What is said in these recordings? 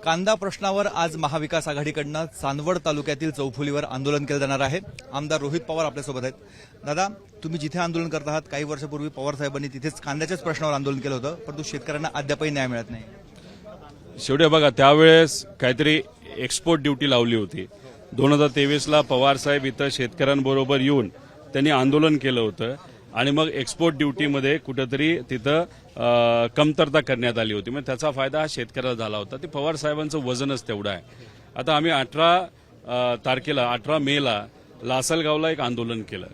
कांदा प्रश्नावर आज महाविकास आघाडीकडनं चांदवड तालुक्यातील चौफुलीवर आंदोलन केलं जाणार आहे। आमदार रोहित पवार आपल्यासोबत आहेत। दादा, तुम्ही जिथे आंदोलन करत आहात, काही वर्षापूर्वी पवार साहेबांनी तिथेच कांद्याच्याच प्रश्नावर आंदोलन केलं होतं, परंतु शेतकऱ्यांना अद्यापही न्याय मिळत नाही। शेवटी बघा, त्यावेळेस काहीतरी एक्सपोर्ट ड्युटी लावली होती। 2023ला पवार साहेब इथं शेतकऱ्यांबरोबर येऊन त्यांनी आंदोलन केलं होतं आणि मग एक्सपोर्ट ड्युटीमध्ये कुठेतरी तिथं कमतरता करण्यात आली होती। मग त्याचा फायदा हा शेतकऱ्याला झाला होता। ते पवार साहेबांचं वजनच तेवढं आहे। आता आम्ही 18 मेला लासलगावला एक आंदोलन केलं।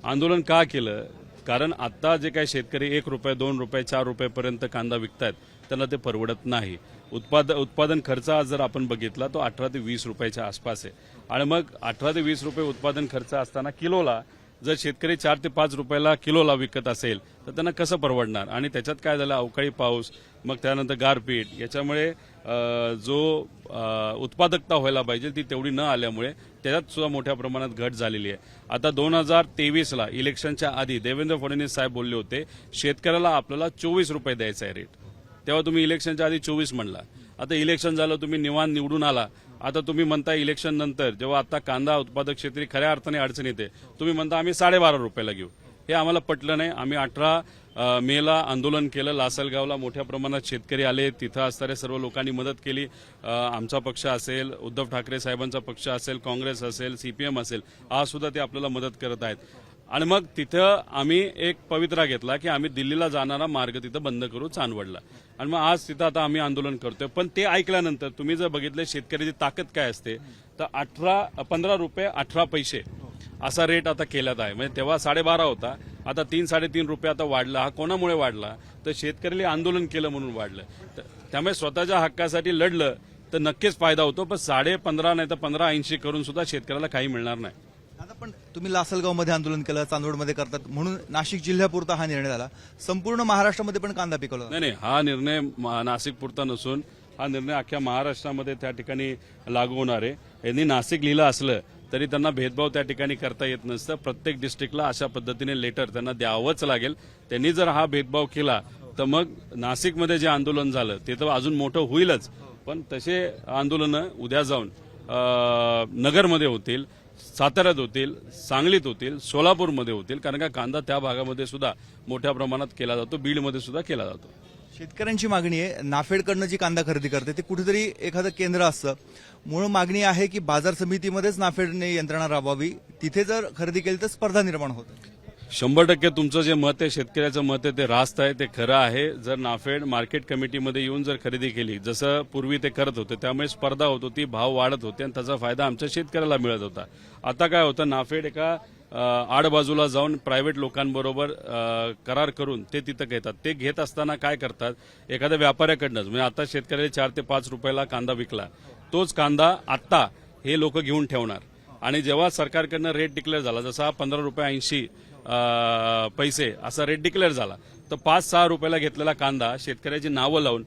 आंदोलन का केलं? कारण आता जे काही शेतकरी 1 रुपये 2 रुपये 4 रुपयेपर्यंत कांदा विकतायत त्यांना ते परवडत नाही। उत्पादन खर्च आज जर आपण बघितला तो 18 ते 20 रुपयाच्या आसपास आहे आणि मग 18 ते 20 रुपये उत्पादन खर्च असताना किलोला जर शेतकरी 4 ते 5 रुपयाला किलोला विकत असेल तर त्यांना कसं परवडणार? आणि त्याच्यात काय झालं, अवकाळी पाऊस, मग त्यानंतर गारपीट, याच्यामुळे जो उत्पादकता व्हायला पाहिजे ती तेवढी न आल्यामुळे त्याच्यात सुद्धा मोठ्या प्रमाणात घट झालेली आहे। आता 2023ला इलेक्शनच्या आधी देवेंद्र फडणवीस साहेब बोलले होते शेतकऱ्याला आपल्याला 24 रुपये द्यायचा आहे रेट। तेव्हा तुम्ही इलेक्शनच्या आधी 24 म्हणला। आता इलेक्शन झालं, तुम्ही निवडून आला, आता तुम्ही म्हणता इलेक्शन नंतर जेव्हा आता कांदा उत्पादक शेतकरी खऱ्या अर्थाने अडचण येते, तुम्ही म्हणता आम्ही 12.5 रुपयाला घेऊ। हे आम्हाला पटलं नाही। आम्ही 18 मेला आंदोलन केलं। लासलगावला मोठ्या प्रमाणात शेतकरी आले, तिथं असणाऱ्या सर्व लोकांनी मदत केली। आमचा पक्ष असेल, उद्धव ठाकरे साहेबांचा पक्ष असेल, काँग्रेस असेल, सीपीएम असेल, आज सुद्धा ते आपल्याला मदत करत आहेत। आणि मग तिथं आम्ही एक पवित्रा घेतला की आम्ही दिल्लीला जाणारा मार्ग तिथं बंद करू चांदवडला। आणि मग आज तिथं आता आम्ही आंदोलन करतोय। पण ते ऐकल्यानंतर तुम्ही जर बघितलं शेतकऱ्याची ताकद काय असते, तर 15 रुपये 18 पैसे असा रेट आता केल्यात आहे। म्हणजे तेव्हा 12.5 होता, आता 3-3.5 रुपये आता वाढला। हा कोणामुळे वाढला? तर शेतकऱ्याला आंदोलन केलं म्हणून वाढलं। त्यामुळे स्वतःच्या हक्कासाठी लढलं तर नक्कीच फायदा होतो, पण 15.5 नाही तर 15.80 करून सुद्धा शेतकऱ्याला काही मिळणार नाही। आता पण तुम्ही लासलगावमध्ये आंदोलन केलं, चांदवडमध्ये करतात म्हणून नाशिक जिल्ह्यापुरता हा निर्णय झाला। संपूर्ण महाराष्ट्रामध्ये पण कांदा पिकवला नाही, हा निर्णय नाशिक पुरता नसून हा निर्णय अख्ख्या महाराष्ट्रामध्ये त्या ठिकाणी लागू होणार आहे। यांनी नाशिक लिहिलं असलं तरी त्यांना भेदभाव त्या ठिकाणी करता येत नसतं। प्रत्येक डिस्ट्रिक्टला अशा पद्धतीने लेटर त्यांना द्यावंच लागेल। त्यांनी जर हा भेदभाव केला तर मग नाशिकमध्ये जे आंदोलन झालं ते तर अजून मोठं होईलच, पण तसे आंदोलनं उद्या जाऊन नगरमध्ये होतील, साताऱ्यात होतील, सांगलीत होतील, सोलापूरमध्ये होतील, कारण का कांदा त्या भागामध्ये सुद्धा मोठ्या प्रमाणात केला जातो, बीडमध्ये सुद्धा केला जातो। शेतकऱ्यांची मागणी आहे, नाफेडकडनं जी कांदा खरेदी करते ते कुठेतरी एखादं केंद्र असतं। मूळ मागणी आहे की बाजार समितीमध्येच नाफेडने यंत्रणा राबवावी, तिथे जर खरेदी केली तर स्पर्धा निर्माण होते। 100% तुमचं जे मत आहे, शेतकऱ्याचं मत आहे, ते रास्त आहे, ते खरं आहे। जर नाफेड मार्केट कमिटीमध्ये येऊन जर खरेदी केली जसं पूर्वी ते करत होते, त्यामुळे स्पर्धा होत होती, भाव वाढत होते आणि त्याचा फायदा आमच्या शेतकऱ्याला मिळत होता। आता काय होतं, नाफेड एका आडबाजूला जाऊन प्रायव्हेट लोकांबरोबर करार करून ते तिथं घेतात। ते घेत असताना काय करतात, एखाद्या व्यापाऱ्याकडनंच, म्हणजे आता शेतकऱ्याला 4 ते 5 रुपयाला कांदा विकला, तोच कांदा आत्ता हे लोक घेऊन ठेवणार आणि जेव्हा सरकारकडनं रेट डिक्लेअर झाला, जसा 15 रुपये 80 पैसे असा रेट डिक्लेअर झाला, तर 5-6 रुपयाला घेतलेला कांदा शेतकऱ्याची नावं लावून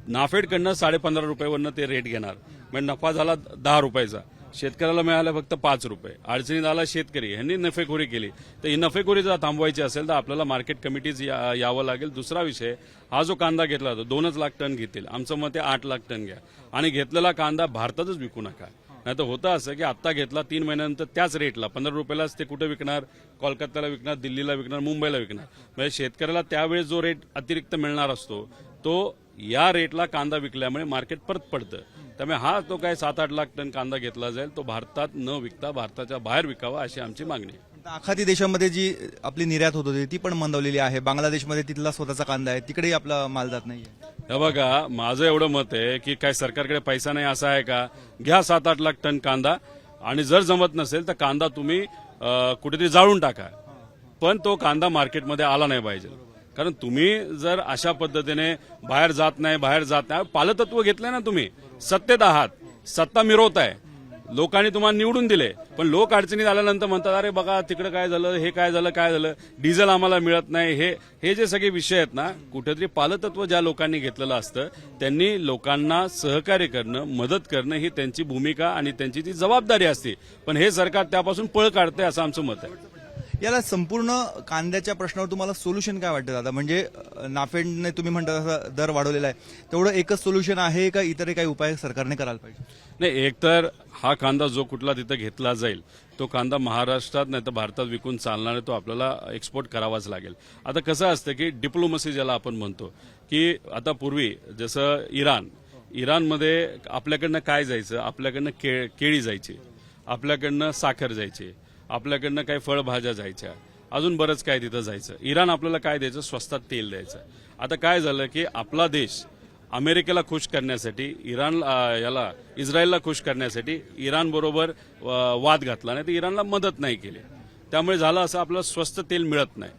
नाफेडकडनं 15.5 रुपयावरनं ते रेट घेणार। म्हणजे नफा झाला 10 रुपयाचा, शेतकऱ्याला मिळाला फक्त 5 रुपये। अडचणीत आला शेतकरी, ह्यांनी नफेखोरी केली। तर ही नफेखोरी जर थांबवायची असेल तर आपल्याला मार्केट कमिटीज यावं लागेल। दुसरा विषय, हा जो कांदा घेतला जातो 2 लाख टन घेतील, आमचं मत आहे 8 लाख टन घ्या आणि घेतलेला कांदा भारतातच विकू नका। नाही तर होतं असं की आत्ता घेतला 3 महिन्यानंतर त्याच रेटला 15 रुपयालाच ते कुठे विकणार, कोलकात्याला विकणार, दिल्लीला विकणार, मुंबईला विकणार। म्हणजे शेतकऱ्याला त्यावेळेस जो रेट अतिरिक्त मिळणार असतो तो या रेटला कांदा विकल्यामुळे मार्केट परत पडतं। त्यामुळे हा तो काय 7-8 लाख टन कांदा घेतला जाईल तो भारतात न विकता भारताच्या बाहेर विकावा अशी आमची मागणी आहे। आखाती देशामध्ये जी आपली निर्यात होत होती ती पण मंदावलेली आहे। बांगलादेशमध्ये तिथला स्वतःचा कांदा आहे, तिकडेही आपला माल जात नाहीये। हे बघा, माझं एवढं मत आहे की काय सरकारकडे पैसा नाही असं आहे का? घ्या 7-8 लाख टन कांदा आणि जर जमत नसेल तर कांदा तुम्ही कुठेतरी जाळून टाका, पण तो कांदा मार्केटमध्ये आला नाही पाहिजे। कारण तुम्ही जर अशा पद्धतीने बाहेर जात नाही, पालतत्व घेतलंय ना, तुम्ही सत्तेत आहात, सत्ता मिरवताय, लोकांनी तुम्हाला निवडून दिले, पण लोक अडचणीत आल्यानंतर म्हणतात अरे बघा तिकडे काय झालं, हे काय झालं, डिझेल आम्हाला मिळत नाही, हे जे सगळे विषय आहेत ना, कुठेतरी पालतत्व ज्या लोकांनी घेतलेलं असतं त्यांनी लोकांना सहकार्य करणं, मदत करणं ही त्यांची भूमिका आणि त्यांची ती जबाबदारी असते। पण हे सरकार त्यापासून पळ काढते असं आमचं मत आहे। याला संपूर्ण कांद्याच्या प्रश्नावर तुम्हाला सोल्युशन काय वाटतं दादा? म्हणजे नाफेडने तुम्ही म्हणता तसा दर वाढवलेला आहे, तेवढं एकच सोल्युशन आहे का इतर काही उपाय सरकारने करायला पाहिजे? नाही, एकतर हा कांदा जो कुठला तिथं घेतला जाईल तो कांदा महाराष्ट्रात नाही तर भारतात विकून चालणार आहे, तो आपल्याला एक्सपोर्ट करावाच लागेल. आता कसं असतं की डिप्लोमसी ज्याला आपण म्हणतो की आता पूर्वी जसं इराणमध्ये आपल्याकडनं काय जायचं, आपल्याकडनं केळी जायची, आपल्याकडनं साखर जायची, आपल्याकडनं काही फळभाज्या जायच्या, अजून बरंच काय तिथं जायचं. इराण आपल्याला काय द्यायचं, स्वस्तात तेल द्यायचं. आता काय झालं की आपला देश अमेरिकेला खुश करण्यासाठी इस्रायलला खुश करण्यासाठी इराण बरोबर वाद घातला नाही तर इराणला मदत नाही केली. त्यामुळे झालं असं, आपल्याला स्वस्त तेल मिळत नाही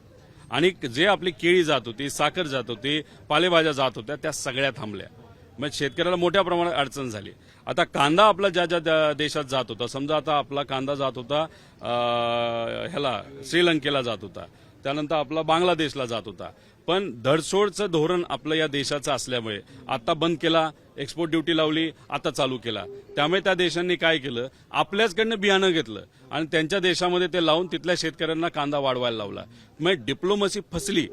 आणि जे आपली केळी जात होती, साखर जात होती, पालेभाज्या जात होत्या, त्या सगळ्या थांबल्या. मग शेतकऱ्याला मोठ्या प्रमाणात अडचण झाली. आता कांदा आपला ज्या ज्या देशात जात होता, समजा आता आपला कांदा जात होता श्रीलंकेला जात होता, त्यानंतर आपला बांगलादेशला जात होता, पण धडसोडचं धोरण आपलं या देशाचं असल्यामुळे आता बंद केला, एक्सपोर्ट ड्युटी लावली, आता चालू केला. त्यामुळे त्या देशांनी काय केलं, आपल्याचकडनं बियाणं घेतलं आणि त्यांच्या देशामध्ये ते लावून तिथल्या शेतकऱ्यांना कांदा वाढवायला लावला. मग डिप्लोमसी फसली.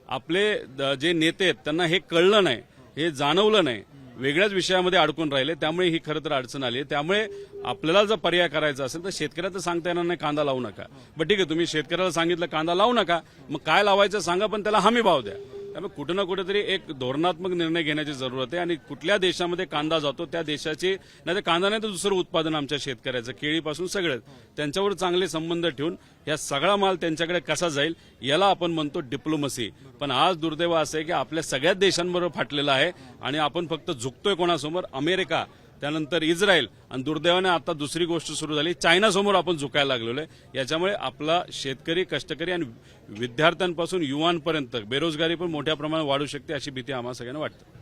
आपले जे नेते आहेत त्यांना हे कळलं नाही, हे जाणवलं नाही, वेगळ्याच विषयामध्ये अडकून राहिले. त्यामुळे ही खरं तर अडचण आली. त्यामुळे आपल्याला जर पर्याय करायचा असेल तर शेतकऱ्याचं सांगता येणार नाही कांदा लावू नका. बरं ठीक आहे, तुम्ही शेतकऱ्याला सांगितलं कांदा लावू नका, मग काय लावायचं सांगा, पण त्याला हमी भाव द्या. त्यामुळे कुठं ना कुठेतरी एक धोरणात्मक निर्णय घेण्याची जरूरत आहे. आणि कुठल्या देशामध्ये कांदा जातो त्या देशाची, नाही तर कांदा नाही तर दुसरं उत्पादन आमच्या शेतकऱ्याचं, केळीपासून सगळं, त्यांच्यावर चांगले संबंध ठेवून या सगळा माल त्यांच्याकडे कसा जाईल याला आपण म्हणतो डिप्लोमसी. पण आज दुर्दैव असं आहे की आपल्या सगळ्याच देशांबरोबर फाटलेलं आहे आणि आपण फक्त झुकतोय कोणासमोर, अमेरिका, त्यानंतर इस्रायल, आणि दुर्दैवाने आता दुसरी गोष्ट सुरू झाली, चायनासमोर आपण झुकायला लागलेलो आहे. याच्यामुळे आपला शेतकरी, कष्टकरी आणि विद्यार्थ्यांपासून युवांपर्यंत बेरोजगारी पण मोठ्या प्रमाणात वाढू शकते अशी भीती आम्हाला सगळ्यांना वाटते.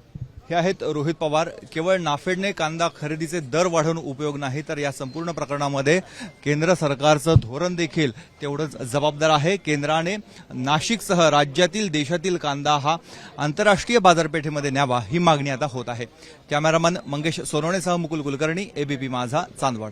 हे आहेत रोहित पवार. केवळ नाफेडने कांदा खरेदीचे दर वाढवून उपयोग नाही, तर या संपूर्ण प्रकरणामध्ये केंद्र सरकारचं धोरण देखील तेवढंच जबाबदार आहे. केंद्राने नाशिकसह राज्यातील, देशातील कांदा हा आंतरराष्ट्रीय बाजारपेठेमध्ये न्यावा, ही मागणी आता होत आहे. कॅमेरामन मंगेश सोनवणेसह मुकुल कुलकर्णी, एबीपी माझा, चांदवड.